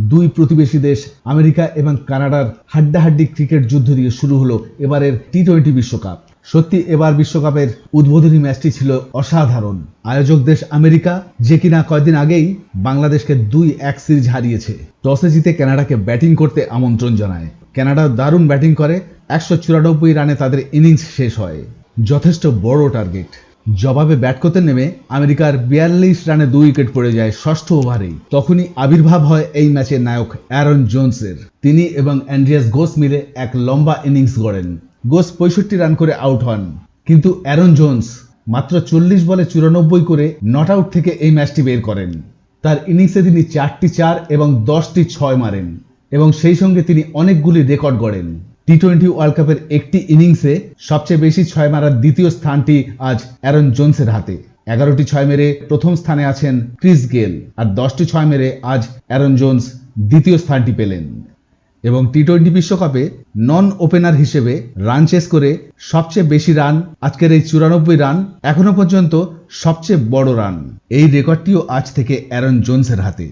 দুই প্রতিবেশী দেশ আমেরিকা এবং কানাডার হাড্ডাহাড্ডি ক্রিকেট যুদ্ধ দিয়ে শুরু হলো এবারের টি-20 বিশ্বকাপ। সত্যি এবার বিশ্বকাপের উদ্বোধনী ম্যাচটি ছিল অসাধারণ। আয়োজক দেশ আমেরিকা, যে কিনা কয়েকদিন আগেই বাংলাদেশকে 2-1 সিরিজ হারিয়েছে, টসে জিতে কানাডাকে ব্যাটিং করতে আমন্ত্রণ জানায়। কানাডা দারুণ ব্যাটিং করে, 194 রানে তাদের ইনিংস শেষ হয়। যথেষ্ট বড় টার্গেট। জবাবে ব্যাট করতে নেমে আমেরিকার 42 রানে 2 উইকেট পড়ে যায় ষষ্ঠ ওভারেই। তখনই আবির্ভাব হয় এই ম্যাচের নায়ক অ্যারন জোন্সের। তিনি এবং অ্যান্ড্রিয়াস গোস মিলে এক লম্বা ইনিংস গড়েন। গোস 65 রান করে আউট হন, কিন্তু অ্যারন জোন্স মাত্র 40 বলে 94 করে নট আউট থেকে এই ম্যাচটি বের করেন। তার ইনিংসে তিনি 4টি 4 এবং 10টি 6 মারেন এবং সেই সঙ্গে তিনি অনেকগুলি রেকর্ড গড়েন। টি-20 ওয়ার্ল্ড কাপের একটি ইনিংসে সবচেয়ে বেশি 6 মারার দ্বিতীয় স্থানটি আজ অ্যারন জোন্সের হাতে। 11টি 6 মেরে প্রথম স্থানে আছেন ক্রিস গেল, আর 10টি 6 মেরে আজ অ্যারন জোন্স দ্বিতীয় স্থানটি পেলেন। এবং টি-20 বিশ্বকাপে নন ওপেনার হিসেবে রান চেস করে সবচেয়ে বেশি রান, আজকের এই 94 রান এখনো পর্যন্ত সবচেয়ে বড় রান। এই রেকর্ডটিও আজ থেকে অ্যারন জোন্সের হাতে।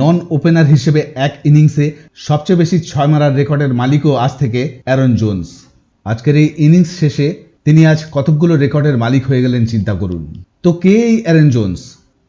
নন ওপেনার হিসেবে এক ইনিংসে সবচেয়ে বেশি 6 মারার রেকর্ডের মালিকও আজ থেকে অ্যারন জোন্স। আজকের এই ইনিংস শেষে তিনি আজ কতকগুলো রেকর্ডের মালিক হয়ে গেলেন চিন্তা করুন। তো কে এই অ্যারন জোন্স?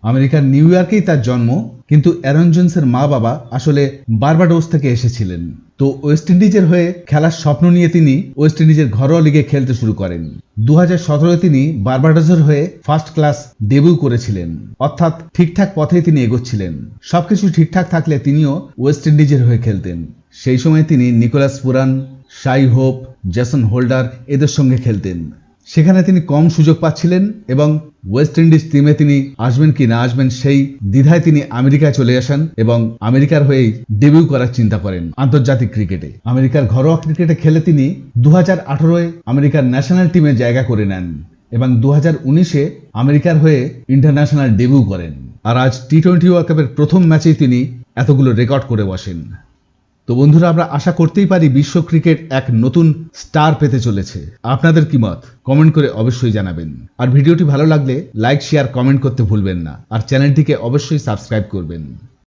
আমেরিকার নিউ ইয়র্কেই তার জন্ম, কিন্তু অ্যারন জোন্সের মা বাবা আসলে বার্বাডোস থেকে এসেছিলেন। তো ওয়েস্ট ইন্ডিজের হয়ে খেলার স্বপ্ন নিয়ে তিনি ওয়েস্ট ইন্ডিজের ঘরোয়া লিগে খেলতে শুরু করেন। 2017 তিনি বার্বাডোসের হয়ে ফার্স্ট ক্লাস ডেবিউ করেছিলেন, অর্থাৎ ঠিকঠাক পথেই তিনি এগোচ্ছিলেন। সবকিছু ঠিকঠাক থাকলে তিনিও ওয়েস্ট ইন্ডিজের হয়ে খেলতেন। সেই সময় তিনি Nicholas Pooran, Shai Hope, Jason holder এদের সঙ্গে খেলতেন। সেখানে তিনি কম সুযোগ পাচ্ছিলেন এবং ওয়েস্ট ইন্ডিজ টিমে তিনি আসবেন কি না আসবেন সেই দ্বিধায় তিনি আমেরিকায় চলে আসেন এবং আমেরিকার হয়েই ডেবিউ করার চিন্তা করেন আন্তর্জাতিক ক্রিকেটে। আমেরিকার ঘরোয়া ক্রিকেটে খেলে তিনি 2018-এ আমেরিকার ন্যাশনাল টিমে জায়গা করে নেন এবং 2019-এ আমেরিকার হয়ে ইন্টারন্যাশনাল ডেবিউ করেন। আর আজ টি-20 ওয়ার্ল্ড কাপের প্রথম ম্যাচেই তিনি এতগুলো রেকর্ড করে বসেন। তো বন্ধুরা, আমরা আশা করতেই পারি বিশ্ব ক্রিকেট এক নতুন স্টার পেতে চলেছে। আপনাদের কি মত? কমেন্ট করে অবশ্যই জানাবেন। আর ভিডিওটি ভালো লাগলে লাইক, শেয়ার, কমেন্ট করতে ভুলবেন না। আর চ্যানেলটিকে অবশ্যই সাবস্ক্রাইব করবেন।